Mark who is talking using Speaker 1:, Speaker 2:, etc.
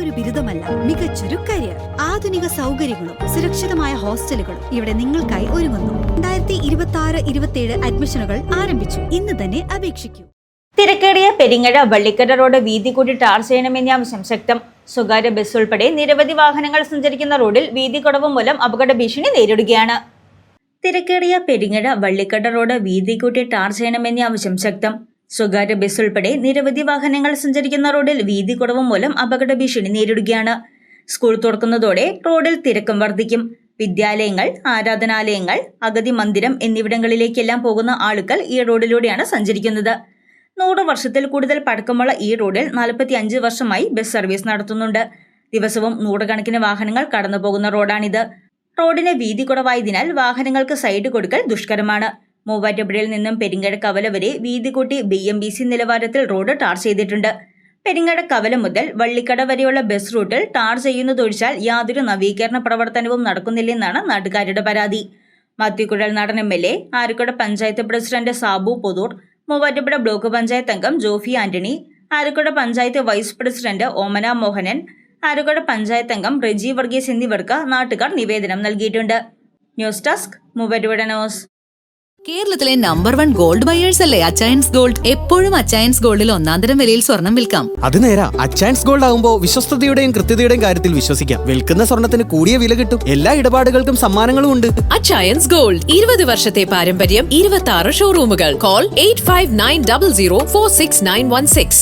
Speaker 1: ഒരു ബിരുദമല്ല, മികച്ചൊരു കരിയർ. ആധുനിക സൗകര്യങ്ങളും സുരക്ഷിതമായ ഹോസ്റ്റലുകളും ഇവിടെ നിങ്ങൾക്കായി ഒരുങ്ങുന്നു. 2026-27 അഡ്മിഷനുകൾ ആരംഭിച്ചു. ഇന്ന് തന്നെ അപേക്ഷിക്കൂ.
Speaker 2: തിരക്കേറിയ പെരിങ്ങഴ വള്ളിക്കര റോഡ് വീതി കൂടി ടാർ ചെയ്യണമെന്ന ആവശ്യം ശക്തം. സ്വകാര്യ ബസ് ഉൾപ്പെടെ നിരവധി വാഹനങ്ങൾ സഞ്ചരിക്കുന്ന റോഡിൽ വീതി കുറവ് മൂലം അപകട ഭീഷണി നേരിടുകയാണ്. തിരക്കേറിയ പെരിങ്ങഴ വള്ളിക്കര റോഡ് വീതി കൂട്ടി ടാർ ചെയ്യണമെന്ന ആവശ്യം ശക്തം. സ്വകാര്യ ബസ് ഉൾപ്പെടെ നിരവധി വാഹനങ്ങൾ സഞ്ചരിക്കുന്ന റോഡിൽ വീതി കുറവ് മൂലം അപകട ഭീഷണി നേരിടുകയാണ്. സ്കൂൾ തുറക്കുന്നതോടെ റോഡിൽ തിരക്കും വർദ്ധിക്കും. വിദ്യാലയങ്ങൾ, ആരാധനാലയങ്ങൾ, അഗതി മന്ദിരം എന്നിവിടങ്ങളിലേക്കെല്ലാം പോകുന്ന ആളുകൾ ഈ റോഡിലൂടെയാണ് സഞ്ചരിക്കുന്നത്. 100 വർഷത്തിൽ കൂടുതൽ പഴക്കമുള്ള ഈ റോഡിൽ 45 വർഷമായി ബസ് സർവീസ് നടത്തുന്നുണ്ട്. ദിവസവും നൂറുകണക്കിന് വാഹനങ്ങൾ കടന്നു പോകുന്ന റോഡാണിത്. റോഡിന് വീതി കുറവായതിനാൽ വാഹനങ്ങൾക്ക് സൈഡ് കൊടുക്കൽ ദുഷ്കരമാണ്. മൂവാറ്റുപുഴയിൽ നിന്നും പെരിങ്ങഴ കവല വരെ വീതി കൂട്ടി BMBC നിലവാരത്തിൽ റോഡ് ടാർ ചെയ്തിട്ടുണ്ട്. പെരിങ്ങഴ കവല മുതൽ വള്ളിക്കട വരെയുള്ള ബസ് റൂട്ടിൽ ടാർ ചെയ്യുന്നതൊഴിച്ചാൽ യാതൊരു നവീകരണ പ്രവർത്തനവും നടക്കുന്നില്ലെന്നാണ് നാട്ടുകാരുടെ പരാതി. മാത്യുക്കുഴൽ നടൻ MLA, Arukkada panchayat president Sabu Pothoor, Muvattupuzha block panchayat അംഗം ജോഫി ആന്റണി, ആരുക്കട പഞ്ചായത്ത് വൈസ് പ്രസിഡന്റ് ഓമന മോഹനൻ, ആരുക്കട പഞ്ചായത്ത് അംഗം റെജി വർഗീസ് എന്നിവർക്ക് നാട്ടുകാർ നിവേദനം നൽകിയിട്ടുണ്ട്. News desk Muvattupuzha news.
Speaker 3: കേരളത്തിലെ നമ്പർ 1 ഗോൾഡ് ബയേഴ്സ് അല്ലേ അച്ചയൻസ് ഗോൾഡ്. എപ്പോഴും അച്ചയൻസ് ഗോൾഡിൽ ഒന്നാന്തരം വിലയിൽ സ്വർണം വിൽക്കാം.
Speaker 4: അത് നേരാ. അച്ചയൻസ് ഗോൾഡ് ആകുമ്പോ വിശ്വസ്തതയുടെയും കൃത്യതയുടെയും കാര്യത്തിൽ വിശ്വസിക്കാം. വിൽക്കുന്ന സ്വർണത്തിന് കൂടിയ വില കിട്ടും. എല്ലാ ഇടപാടുകൾക്കും സമ്മാനങ്ങളും ഉണ്ട്.
Speaker 3: അച്ചയൻസ് ഗോൾഡ് 20 വർഷത്തെ പാരമ്പര്യം, 26 ഷോറൂമുകൾ. കോൾ 8590046916.